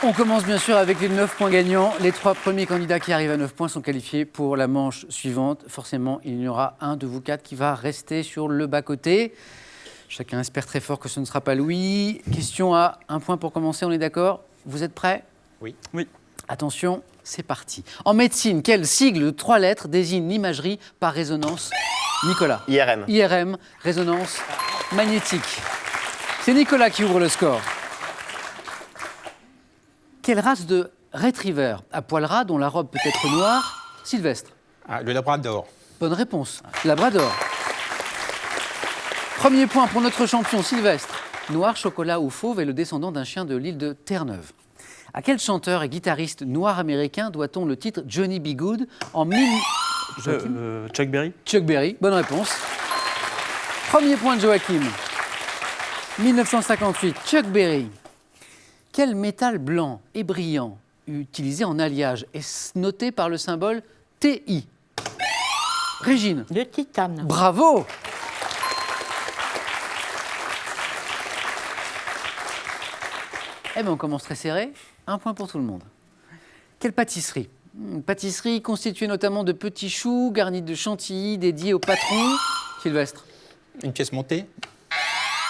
On commence bien sûr avec les 9 points gagnants. Les 3 premiers candidats qui arrivent à 9 points sont qualifiés pour la manche suivante. Forcément, il y aura un de vous 4 qui va rester sur le bas-côté. Chacun espère très fort que ce ne sera pas Louis. Question à 1 point pour commencer, on est d'accord? Vous êtes prêts? Oui. Attention, c'est parti. En médecine, quel sigle de 3 lettres désigne l'imagerie par résonance? Nicolas. IRM. IRM, résonance magnétique. C'est Nicolas qui ouvre le score. Quelle race de retriever à poil ras dont la robe peut être noire? Sylvestre. Le labrador. Bonne réponse. Labrador. Premier point pour notre champion Sylvestre. Noir, chocolat ou fauve est le descendant d'un chien de l'île de Terre-Neuve. À quel chanteur et guitariste noir américain doit-on le titre Johnny B. Good en Chuck Berry. Chuck Berry, bonne réponse. Premier point de Joachim. 1958, Chuck Berry. Quel métal blanc et brillant utilisé en alliage est noté par le symbole TI? Régine. Le titane. Bravo. Eh bien, on commence très serré. 1 point pour tout le monde. Quelle pâtisserie? Une pâtisserie constituée notamment de petits choux garnis de chantilly dédiés au patron. Sylvestre. Une pièce montée.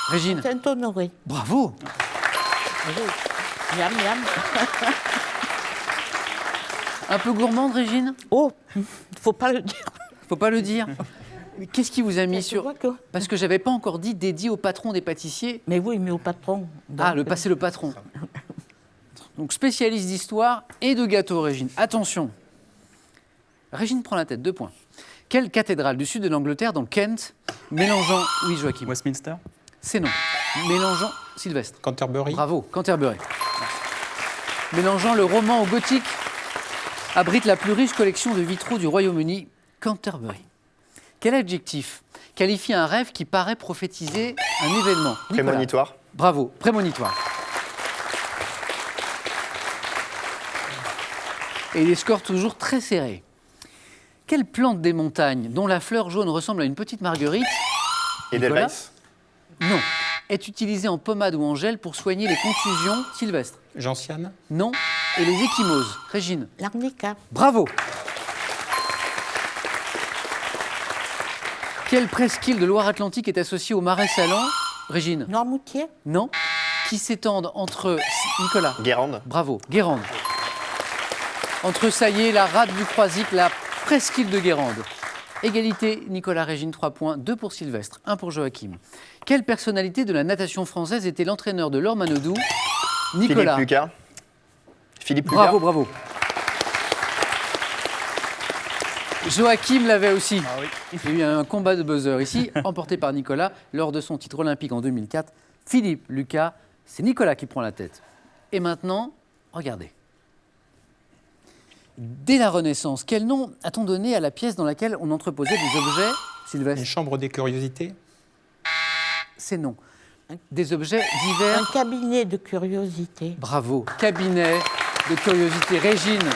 Régine. Saint-Honoré. Bravo. Miam, miam. Un peu gourmande, Régine? Oh, faut pas le dire. Faut pas le dire. Qu'est-ce qui vous a mis Tu sur... vois que- Parce que j'avais pas encore dit dédié au patron des pâtissiers. Mais oui, mais au patron. Ah, le passé le patron. Donc spécialiste d'histoire et de gâteaux, Régine. Attention. Régine prend la tête, 2 points. Quelle cathédrale du sud de l'Angleterre, dans Kent, mélangeant... Oui, Joachim. Westminster. C'est non. Mélangeant... Sylvestre. Canterbury. Bravo, Canterbury. Mélangeant le roman au gothique, abrite la plus riche collection de vitraux du Royaume-Uni, Canterbury. Quel adjectif qualifie un rêve qui paraît prophétiser un événement? Nicolas. Prémonitoire. Bravo, prémonitoire. Et les scores toujours très serrés. Quelle plante des montagnes, dont la fleur jaune ressemble à une petite marguerite, Edelweiss. non, est utilisée en pommade ou en gel pour soigner les contusions? Sylvestre. Gentiane. Non. Et les ecchymoses? Régine. L'arnica. Bravo. Quelle presqu'île de Loire-Atlantique est associée au marais salant? Régine. Noirmoutier. Non. Qui s'étendent entre... Nicolas. Guérande. Bravo. Guérande. Entre Saillé, la rade du Croisic, la presqu'île de Guérande. Égalité, Nicolas, Régine, 3 points, 2 pour Sylvestre, 1 pour Joachim. Quelle personnalité de la natation française était l'entraîneur de Laure Manodou? Nicolas. Philippe Lucas. Philippe Lucas. Bravo, bravo. Joachim l'avait aussi. Ah oui. Il y a eu un combat de buzzer ici, emporté par Nicolas lors de son titre olympique en 2004. Philippe Lucas, c'est Nicolas qui prend la tête. Et maintenant, regardez. Dès la Renaissance, quel nom a-t-on donné à la pièce dans laquelle on entreposait des objets? Sylvestre. Une chambre des curiosités. C'est non. Des objets Un divers. cabinet de curiosité. Bravo. Cabinet de curiosité. Régine.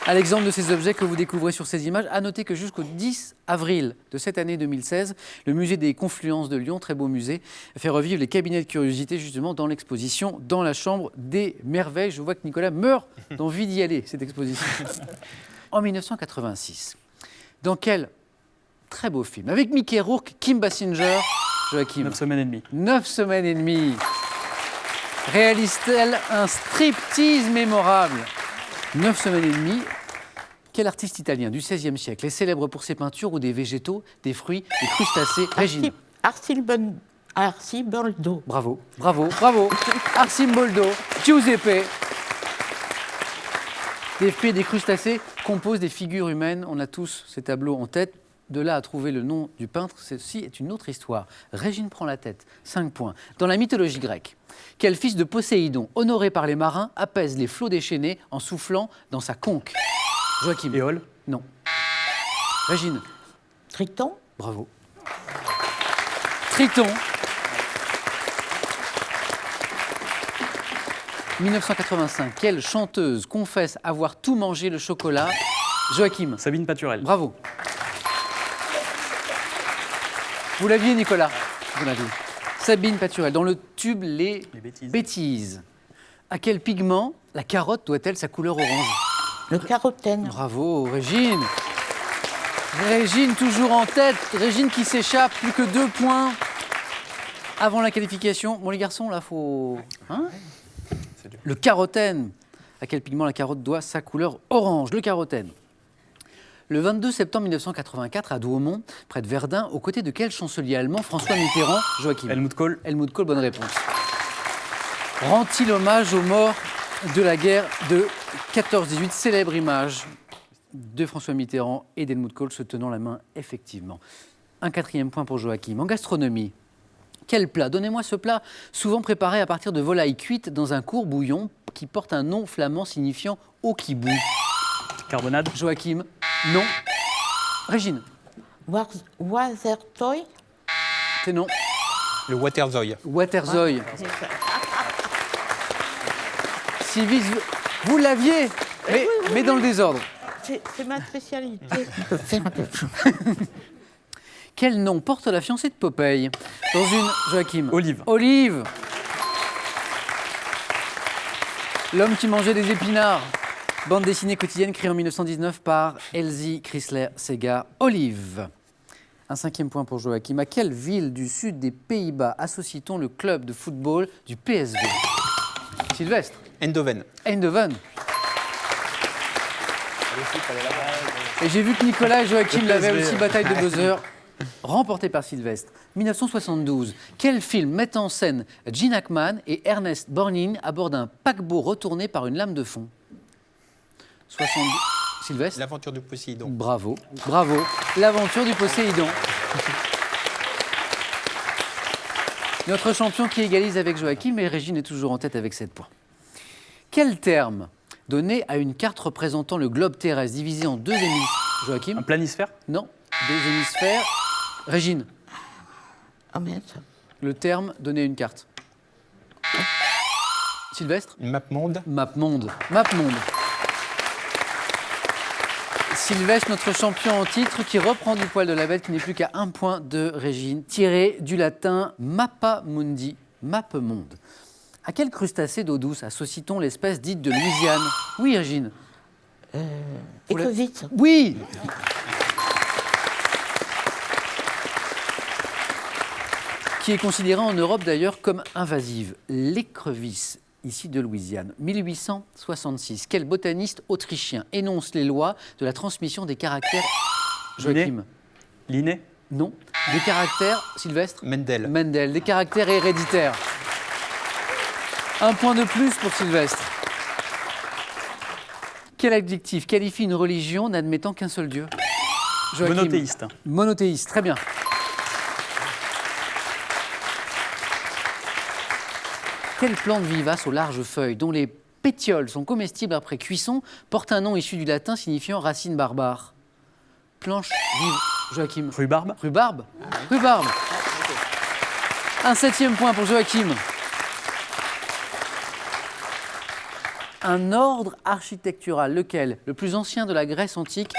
À l'exemple de ces objets que vous découvrez sur ces images, à noter que jusqu'au 10 avril de cette année 2016, le musée des Confluences de Lyon, très beau musée, fait revivre les cabinets de curiosité justement dans l'exposition dans la chambre des merveilles. Je vois que Nicolas meurt d'envie d'y aller, cette exposition. En 1986, dans quel très beau film, avec Mickey Rourke, Kim Basinger, Joachim, 9 semaines et demie. 9 semaines et demie, réalise-t-elle un striptease mémorable? 9 semaines et demie. Quel artiste italien du XVIe siècle est célèbre pour ses peintures ou des végétaux, des fruits, des crustacés? Régine. Arciboldo. Bravo, bravo, bravo. Arcimboldo, Giuseppe. Des fruits et des crustacés composent des figures humaines. On a tous ces tableaux en tête. De là à trouver le nom du peintre, ceci est une autre histoire. Régine prend la tête, 5 points. Dans la mythologie grecque, quel fils de Poséidon, honoré par les marins, apaise les flots déchaînés en soufflant dans sa conque? Joachim. Éole. Non. Régine. Triton. Bravo. Triton. 1985, quelle chanteuse confesse avoir tout mangé le chocolat? Joachim. Sabine Paturel. Bravo. Vous l'aviez, Nicolas? Vous l'aviez. Sabine Paturel, dans le tube Les Bêtises. À quel pigment la carotte doit-elle sa couleur orange? Le carotène. Bravo, Régine. Régine toujours en tête. Régine qui s'échappe, plus que 2 points avant la qualification. Bon, les garçons, là, faut... Hein? Le carotène. À quel pigment la carotte doit sa couleur orange? Le carotène. Le 22 septembre 1984, à Douaumont, près de Verdun, aux côtés de quel chancelier allemand François Mitterrand? Joachim. Helmut Kohl. Helmut Kohl, bonne réponse. Rend-il hommage aux morts de la guerre de 14-18? Célèbre image de François Mitterrand et d'Helmut Kohl se tenant la main, effectivement. Un 4e point pour Joachim. En gastronomie, quel plat? Donnez-moi ce plat, souvent préparé à partir de volailles cuites dans un court bouillon qui porte un nom flamand signifiant « eau qui bout ». Carbonade. Joachim, non. Régine, Watertoy. c'est non. Le Waterzooi. Waterzooi. Sylvie, vous l'aviez, mais dans le désordre. C'est ma spécialité. Quel nom porte la fiancée de Popeye? Dans une, Joachim. Olive. Olive. L'homme qui mangeait des épinards. Bande dessinée quotidienne créée en 1919 par Elsie Chrysler Sega. Olive. Un 5e point pour Joachim. À quelle ville du sud des Pays-Bas associe-t-on le club de football du PSV? Sylvestre. Eindhoven. Eindhoven. Et j'ai vu que Nicolas et Joachim l'avaient aussi, bataille de buzzer, remportée par Sylvestre. 1972, quel film met en scène Gene Hackman et Ernest Borgnine à bord d'un paquebot retourné par une lame de fond? 72. Sylvestre. L'aventure du Poséidon. Bravo, bravo. L'aventure du Poséidon. Notre champion qui égalise avec Joachim, et Régine est toujours en tête avec 7 points. Quel terme donné à une carte représentant le globe terrestre divisé en 2 hémisphères? Joachim? Un planisphère. Non. 2 hémisphères. Régine, Oh merde. le terme donné à une carte. Sylvestre? Une map monde. Mapmonde. Mapmonde. Sylvestre, notre champion en titre, qui reprend du poil de la bête, qui n'est plus qu'à 1 point de Régine, tiré du latin mappa mundi, mappemonde. À quel crustacé d'eau douce associe-t-on l'espèce dite de Louisiane? Oui, Régine. Écrevisse. Oui. Qui est considérée en Europe d'ailleurs comme invasive. L'écrevisse, ici de Louisiane. 1866. Quel botaniste autrichien énonce les lois de la transmission des caractères? Joachim. Linné. Non. Des caractères, Sylvestre? Mendel. Mendel. Des caractères héréditaires. 1 point de plus pour Sylvestre. Quel adjectif qualifie une religion n'admettant qu'un seul Dieu? Joachim. Monothéiste. Monothéiste, très bien. Quelle plante vivace aux larges feuilles, dont les pétioles sont comestibles après cuisson, porte un nom issu du latin signifiant racine barbare? Planche vive. Joachim. Rhubarbe. Rhubarbe. Rhubarbe. Un 7e point pour Joachim. Un ordre architectural, lequel? Le plus ancien de la Grèce antique?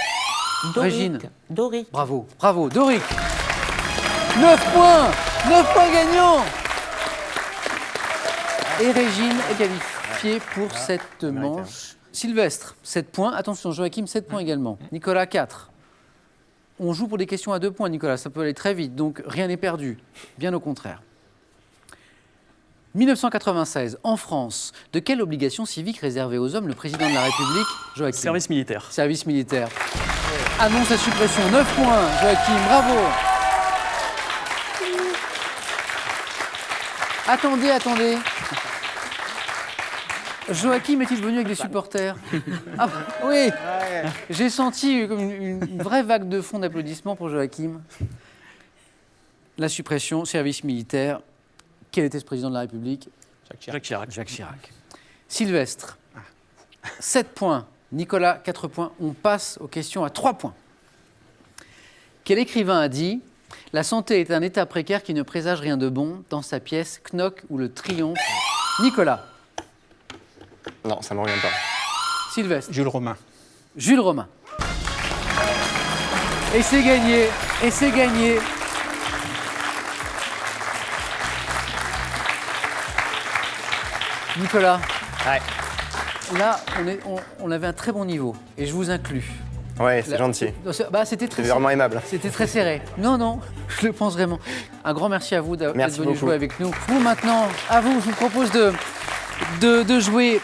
Régine. Dorique. Bravo, bravo. Dorique. 9 points. 9 points gagnants. Et Régine est qualifiée pour cette manche. Sylvestre, 7 points. Attention, Joachim, 7 points également. Nicolas, 4. On joue pour des questions à 2 points, Nicolas. Ça peut aller très vite, donc rien n'est perdu. Bien au contraire. 1996, en France, de quelle obligation civique réservée aux hommes le président de la République? Joachim. Service militaire. Service militaire. Annonce la suppression. 9 points, Joachim, bravo. Attendez. Joachim est-il venu avec des supporters? Ah, oui. J'ai senti comme une vraie vague de fond d'applaudissements pour Joachim. La suppression, service militaire. Quel était ce président de la République? Jacques Chirac. Jacques Chirac. Sylvestre, 7 points. Nicolas, 4 points. On passe aux questions à 3 points. Quel écrivain a dit « La santé est un état précaire qui ne présage rien de bon » dans sa pièce « Knock ou le triomphe ». Nicolas. Non, ça ne me revient pas. Sylvestre. Jules Romain. Jules Romain. Et c'est gagné. Nicolas, Ouais. là, on avait un très bon niveau et je vous inclus. Ouais, c'est Là- gentil. C'était très C'est vraiment aimable. C'était très serré. Non, non, je le pense vraiment. Un grand merci à vous d'être Merci venu beaucoup. jouer avec nous. Vous, maintenant, à vous, je vous propose de jouer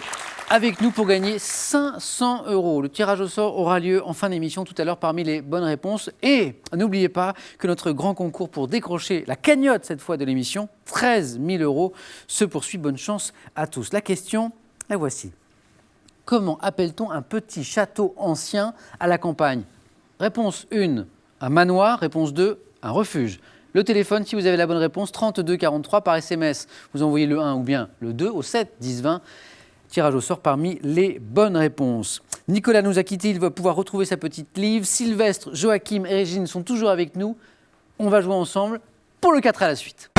avec nous pour gagner 500 €. Le tirage au sort aura lieu en fin d'émission tout à l'heure parmi les bonnes réponses. Et n'oubliez pas que notre grand concours pour décrocher la cagnotte, cette fois de l'émission, 13 000 €, se poursuit. Bonne chance à tous. La question, la voici. Comment appelle-t-on un petit château ancien à la campagne? Réponse 1, un manoir. Réponse 2, un refuge. Le téléphone, si vous avez la bonne réponse, 32 43 par SMS. Vous envoyez le 1 ou bien le 2 au 7 10 20. Tirage au sort parmi les bonnes réponses. Nicolas nous a quittés, il va pouvoir retrouver sa petite livre. Sylvestre, Joachim et Régine sont toujours avec nous. On va jouer ensemble pour le 4 à la suite.